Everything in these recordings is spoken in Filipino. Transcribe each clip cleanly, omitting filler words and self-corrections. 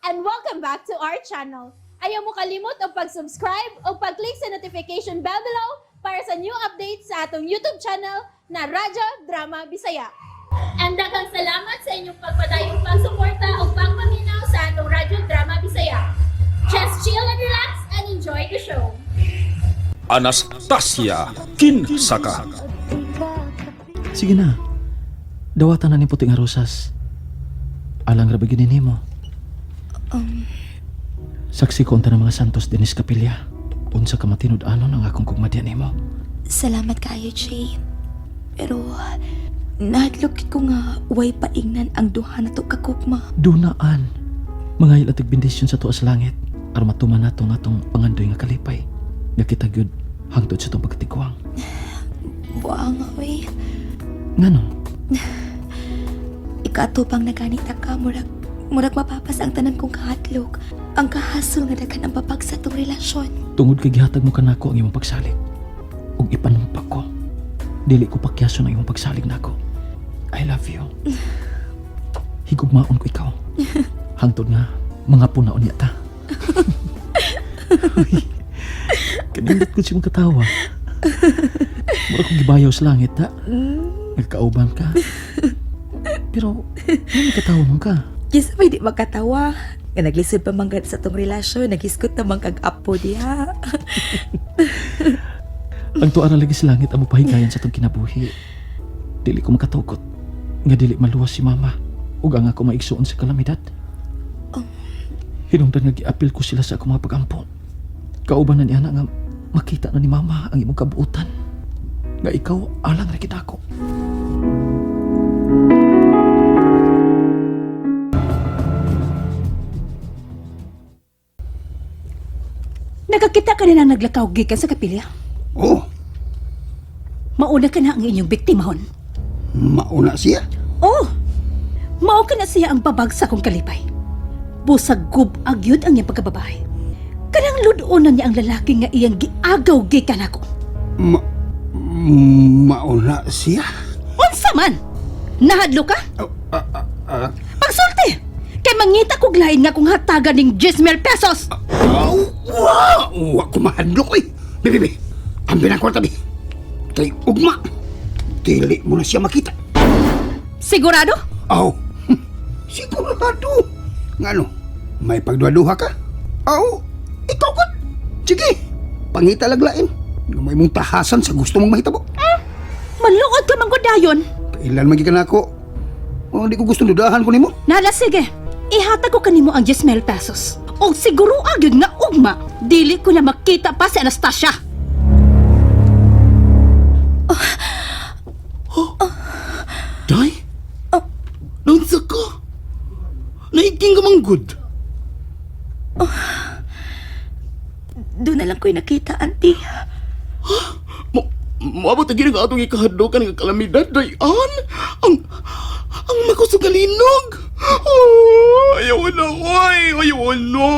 and welcome back to our channel. Ayaw mo kalimot o pag-subscribe o pag-click sa notification bell below para sa new updates sa atong YouTube channel na Radyo Drama Bisaya. And daghang salamat sa inyong pagpadayong pagsuporta o pagpaminaw sa atong Radyo Drama Bisaya. Just chill and relax and enjoy the show. Anastasia Kinsaka. Sige na. Dawatan na ni puting arosas. Alang rabagin ni mo. Saksi ko unta ng mga santos dinis kapilya. Unsa ka matinud-anon ang akong kugmadyan nimo. Salamat kayo, Jay. Pero, nahadlok ko nga way paingnan ang duha na to kakukma. Dunaan. Mangayil at bendisyon sa tuas langit. Aron matuman nato nga tong pangandoy nga kalipay. Nga kita gyud hangtod sa tong pagtikuang. Buang, oy. Ngano? Ikatupang naganita ka, murag mapapas ang tanan kong kahatlok. Ang kahasol nga daghan ang papag sa tong relasyon. Tungod kay gihatag mo kanako ang imong pagsalig. Ug ipanumpa ko. Dili ko pakyason ang imong pagsalig nako. I love you. Higugmaon ko ikaw. Hangtod nga mga punaon niya ta. Kanindot ko siyang katawa. Mura kong gibayaw sa langit, ha? Nagkauban ka. Pero, ano katawa mo ka? Yes, may di makatawa. Nga naglisod pa manggad sa tong relasyon, naghiskot naman kag apo diha. Ang tuara lagi sa langit ang mapahigayan sa itong kinabuhi. Dili ko makatugot. Nga dili maluwas si mama. Ug ang ako maigsuon sa kalamidad. Hinungdan nga giapil ko sila sa akong mga pag-ampon. Kauban na niya na nga makita na ni mama ang imong kabuutan. Nga ikaw alang ra kita ako. Nakakita ka na naglakaw gikan sa kapilya? Oh, Mauna ka na ang inyong biktimahon. mauna siya. Oh! Mao ka na siya ang babag sa kong kalipay. Busag gub-ag yun ang iyang pagkababae. Kanang ludonan niya ang lalaki nga iyang giagaw gikan ako. Mauna siya. Unsa man? Nahadlo ka? Pagsulti! Kay mangita kog lain nga kung hatagan ning 10,000 pesos! Wow! Wa ko mahadlok, eh. Bibi, ambil ang kwarta, bi. Kay ugma. Dili mo na siya makita. Sigurado? Aw, sigurado. Ngano, may pagduha-duha ka? Aw, ikaw ka. Sige, pangita laglain. Nga may mong tahasan sa gusto mong mahitabo. Maluod ka manggodayon! Kailan magikan ako? Oh, di ko gusto dudahan ko nimo. Nala, sige. Ihatag ko kanimo ang 10,000 pesos. O siguro agad na ugma, dili ko na makita pa si Anastasia. Day? Nunsa ka? Naiking ka manggod? Doon na lang ko'y nakita, auntie. Maabot na gini ka atong ikahadlokan ng kalamidad, Dayan. Ang makusugalinog. Oh, ayaw na, oy. Ayaw na.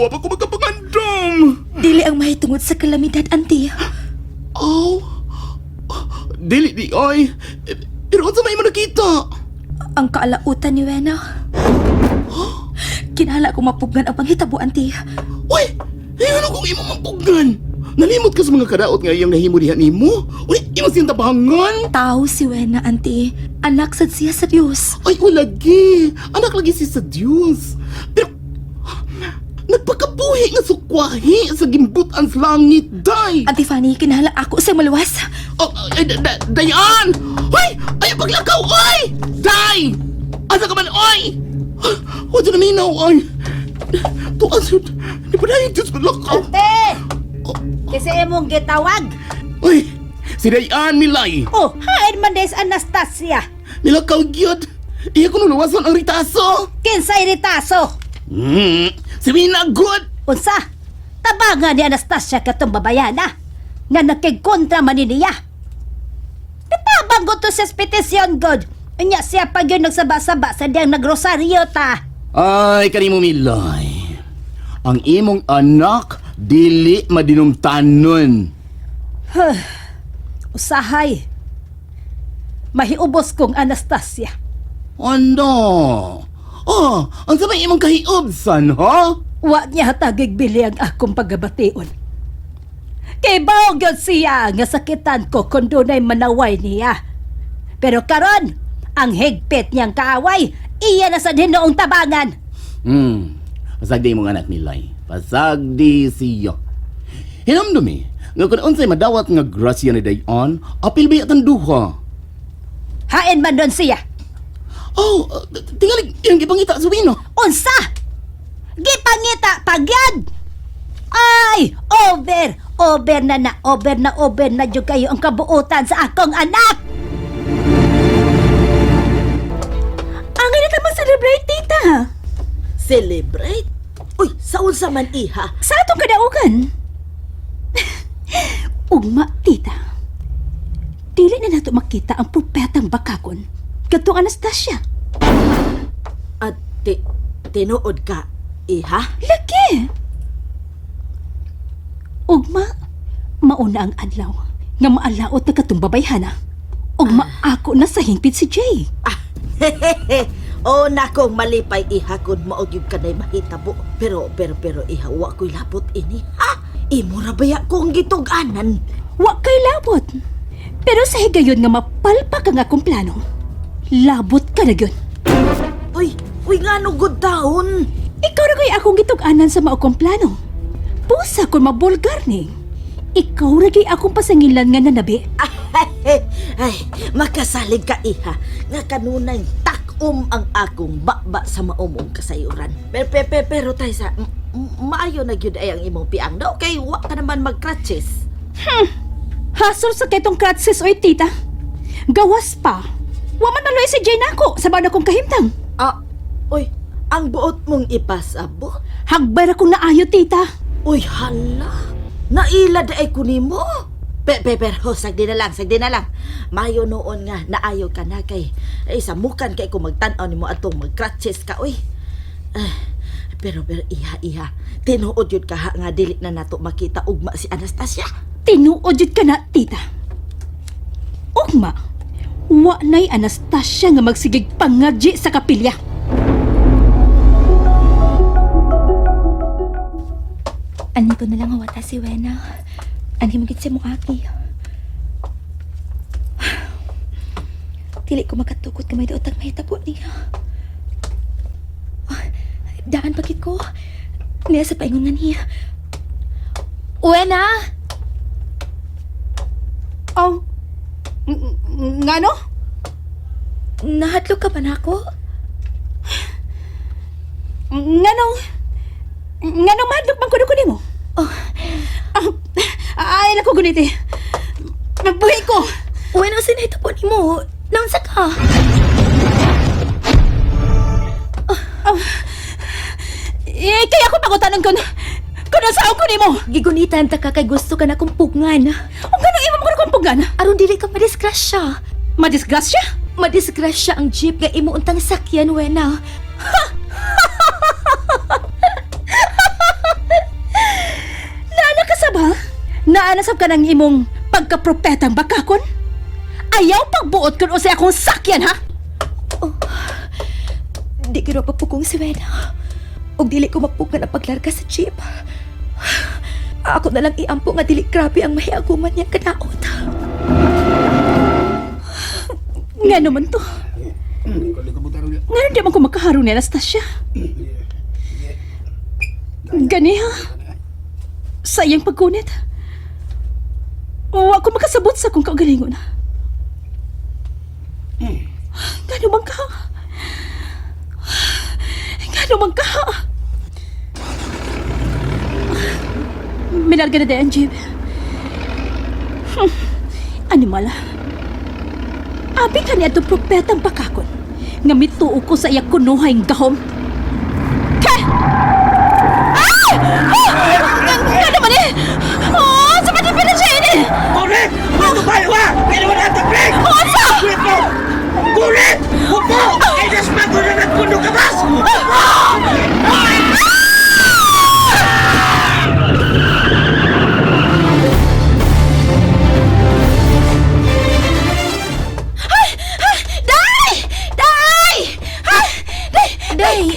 Wapa ko magkapangandam. Dili ang mahitungod sa kalamidad, auntie. Aw. Dili di, oy. Pero ano sa may mo nakita? Ang kaalautan ni Wena. Kinala ko mapugnan ang panghitabo, auntie. Uy, ano kung imo mampugan? Nalimot ka sa mga kadaot nga iyang nahimo diha nimo? Uy, imo siyang tabangan? Tao si Wena, auntie. Anak sad siya sa Diyos. Ay, lagi. Anak lagi siya sa Diyos. Pero, nagpakabuhi nga sukwahi sa gimbutan sa langit, day. Auntie Fanny, kinala ako sa maluwas. Oh, Dayan! Hoy! Ayaw paglakaw, oy! Day! Asa ka man, oy! Huwag na minaw, oy! Tuas yun. Di ba na yung Diyos ko lakaw? Ate! Kasi imong gitawag. Oy! Si Dayan, Milay! Oh, hain man des Anastasia. Nilakaw gyud. Iya ko nulawasan ang ritaso. Kinsay ritaso. Si Mina good. Unsa? Tabangan ni Anastasia katong babayana nga nakigkontra man niya. Natabang ko to sa petisyon, God. Unya siya pag yun nagsaba-saba sa diyang nagrosaryo ta. Ay, kanimo Milay. Ang imong anak dili madinumtanon. Usahay. Mahiubos kong Anastasia. Ano? Oh, ang sabay imong kahiobsan, ha? Wa niya tagig bili ang akong pagabation. Kay baog yun siya nga sakitan ko kung dunay manaway niya. Pero karon, ang higpit niyang kaaway, iya na sa dinoong tabangan. Pasagdi mong anak nilay. Pasagdi siya. Hinamdumi, nga kung unsay madawat nga grasya ni Dayon, apil ba yatan duha? Hain man doon siya. Oh, tingali, yung ipangita sa wino. Unsa? Gipangita pagyad! Ay! Over na jud kayo ang kabuutan sa akong anak! Ang ina ka mag-celebrate, tita! Celebrate? Uy, saon sa man iha? Sa atong kadaugan? Ugma, tita. Dili na nato makita ang propetang bakakon. Katong Anastasia. At tinuod ka, iha? Lagi! Ugma, mauna ang adlaw nga maalaot na katong babayhana. Ugma ako na sa hingpit si Jay. O nakong malipay iha kung maogyog ka na'y mahitabo. Pero iha, wa ko'y labot ini. Ha? Imo ra baya kong gituganan. Wa kay labot. Pero sa higayon nga mapalpak ang akong plano, labot ka na yun. Uy, nga no good taon. Ikaw na kay akong gituganan sa maokong plano. Pusa kung mabulgar ni. Ikaw ra kay akong pasangilan nga nanabi. Ay, makasalig ka iha. Nga kanunay takom ang akong baba sa maumong kasayuran. Pero tayo sa maayo na gyud ay ang imong piang daw kay wa ka naman mag-crutches. Hasol sa ketong kratsis oy tita. Gawas pa. Wa man naloy si Jay nako sa bawat akong kahimtang. Uy, ang buot mong ipasabo? Hagbar akong naayo tita. Uy, hala. Naila da ay kunimo. Pero, sagdi na lang. Mayo noon nga, naayo ka na kay, samukan kay kung magtanaw ni mo atong mag-crutches ka, uy. Pero, iha, tinuod yun ka ha, nga dili na nato makita ugma si Anastasia. Tinuod jud ka na, tita. Ugma, wa na'y Anastasia nga magsigig pangadji sa kapilya. Ani ko na lang awata si Wena. Ani mo gid si mo aki. Dili ko makatukot kamay daot ang mahitabo niya. Daan pagit ko. Niya sa paingon nga niya. Wena! Oh, ngano? Nahadlok ka ba na ako? Nganong madlok bang kuno mo? Ay, naku guniti. Magbuhi ko. Wena, sinahitabo ni mo. Naunsa ka? Kaya ako pagutanan ko saan ko nimo. Gigunitan ta ka kay gusto ka na kong pugngan. Ang ganang imam ko na kong pugan. Aron dili ka madisgrasya. Madisgrasya? Madisgrasya ang jeep nga imo untang sakyan, Wena. Naanasab ka ng imong pagkapropetang bakakon? Ayaw pagbuot kun o sa akong sakyan, ha? Di kiro papugong si Wena. Og dili ko mapugan ang paglarga sa jeep. Ako na lang iampo nga dili grabe ang mahiaguman niyang kadaot. Nga naman to. Ngayon di man ko makaharong ni Anastasia. Gani ha? Sayang pagkunit. Wa ko makasabot sa kong kaugalingon. Nga naman ka? Nga naman ka? Minarga na dayan, Jib. Animala. Abi ka niya itong propetang pakakon nga mituo ko sa iya kunuhayng gahom. Kay! Nga naman eh! Sa matipin na siya ini! Correct! Ano ba yun ha? Pero wala ang tapling! Sa! Upo! Correct! Upo! Ay, nasmago na nagpundo ka bas! Upo! Day!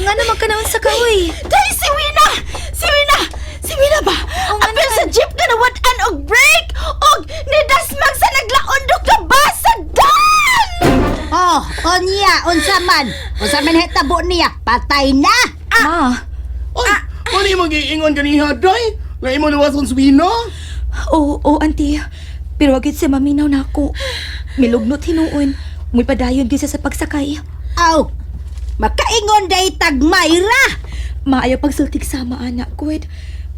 Nga naman ka naon sa kahoy. Day, si Wina! Si Wina! Si Wina ba? Apil sa jeep ka nawatan og brake! Og nidasmag sa naglaondok ka ba sa dan! Oh, unya, unsa man hitabo niya, patay na. Ma, Ay, ano yung mag-iingon kaniha, day? Nga imo luwason sa Wina? oo, auntie. Pero wag yun siya maminaw na ako. Milugnot hinuon. Muy padayon gyud siya sa pagsakay. Aw, makaingon day tag Mayra. Maayo pagsultig sama anak ko.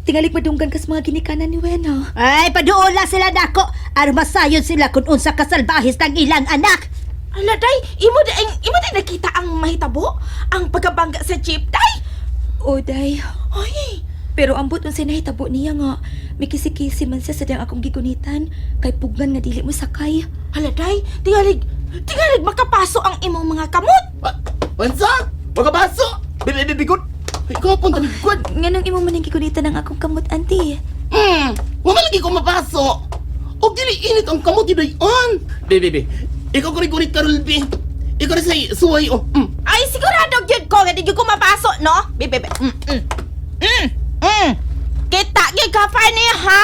Tingali madunggan kas mga ginikanan ni Wena. Ay, paduola sila dako. Aron masayon sila kung unsa kasalbahis ng ilang anak. Ala, day, imo di nakita ang mahitabo? Ang pagkabangga sa jeep, day? O, day. Ay, Pero ambot ang sinahitabo niya nga. May kisi-kisi man siya sa diyang akong gigunitan. Kay pugnan nga dili mo sakay. hala, day, tingalig makapaso ang imong mga kamot. Wansa? Magabaso! Bibigod! Ikaw punta ni God! Nga nang imo man ang gigunitan ng akong kamot, auntie. Wamalagi ko mapaso! O dili init ang kamot idayon! Bebe, ikaw kurit-kurit karol, be! Ikaw rin say, suway, oh! Ay, sigurado yun ko, nga di ko mapaso, no? Bebe, Kita, gigapay niya, ha?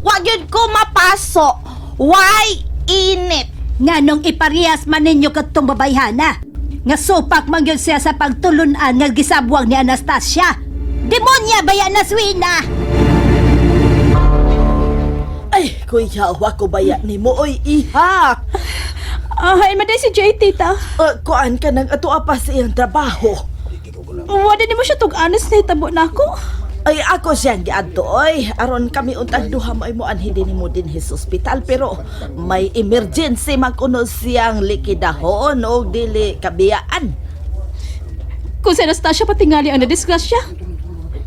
Wag yun ko mapaso. Why init? Nganong iparehas man ninyo katong babayhana. Nga supak man gyud siya sa pagtulunan nga gisabwang ni Anastasia. Demonya ba yan na Swina? Ay, kuya, wako baya ni mo, oy, iha. Ay, maday si Jay, tita. Kuan ka nang ato apa sa iyang trabaho. Wala ni mo siya tog honest na hitabo na ako. Ay, ako siyang giadto, oy. Aron kami untag duha mo anhin din mo din sa ospital. Pero may emergency magkuno siyang likidahon o dili kabiyaan. Kung si Anastasia patingali ang nadisgrasya,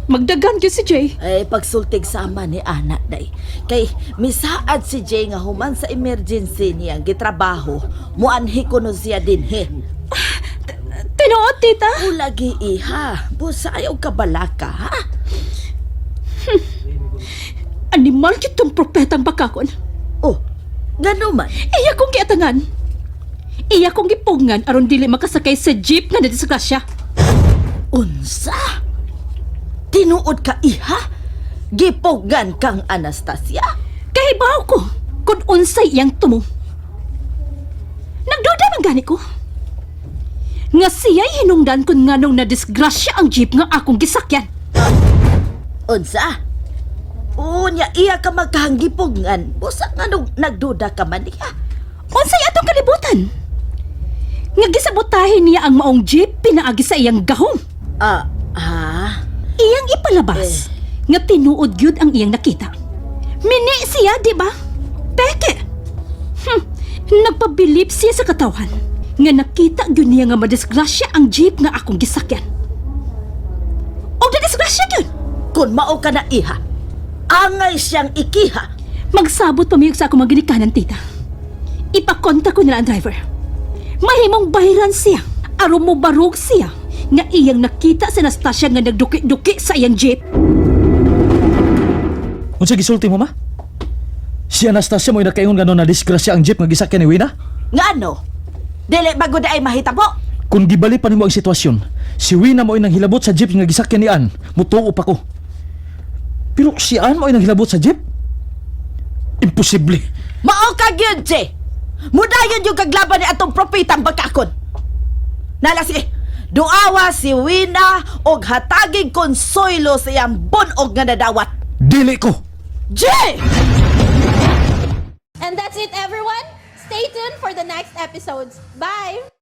magdagan yun si Jay. Ay, pagsultig sama ni anak, day. Kay, misaad si Jay nga human sa emergency niyang gitrabaho, muanhi kuno siya din, he. Tinuod, tita. Ulagi, iha. Busa ayaw kabalaka, ha? Animal kitong propetang bakakon. Oh, gano man. Iya kong giatangan. Iya kong gipungan aron dili makasakay sa jeep nga nadisgrasya. Unsa? Tinuod ka, iha? Gipogan kang Anastasia? Kahibaw ko kung unsay iyang tumo. Nagduda man gani ko. Nga siya'y hinungdan kung nganong nadisgrasya ang jeep nga akong gisakyan. Unsa? Unya, iya ka magkahanggipogan. Busa nga nung nagduda ka man niya. Unsay atong kalibutan? Nga gisabotahin niya ang maong jeep pinaagi sa iyang gahom. Iyang ipalabas nga tinuod gyud ang iyang nakita. Mini siya, di ba? Peke. Nagpabilip siya sa katawan nga nakita gyud niya nga madisgrasya ang jeep nga akong gisakyan. O nadisgrasya gyud. Kung mao ka na, iha, angay siyang ikiha. Magsabot pamiyog sa akong mga ginikanan, tita. Ipakonta ko nila ang driver. Mahimong bahiran siya. Aron mo barog siya nga iyang nakita si Anastasia nga nagduki-duki sa iyang jeep. Unsa gisulti mo, ma? Si Anastasia mo yung nakaingon gano'n na disgrasya ang jeep nga gisakyan ni Wina? Ngano? Dili bago da ay mahitabo? Kung gibali pa nimo ang sitwasyon, si Wina mo yung hilabot sa jeep nga gisakyan ni Ann, mutuo pa ko. Pero si Ann mo yung hilabot sa jeep? Imposible. Mao ka gyud, je. Mudayon yung kaglaban ni atong propitang bakakon. Nala, sige. Duawa si Wina og hatagig konsoylo sa iyang bunog nga nadawat. Dili ko! Je! And that's it, everyone. Stay tuned for the next episodes. Bye!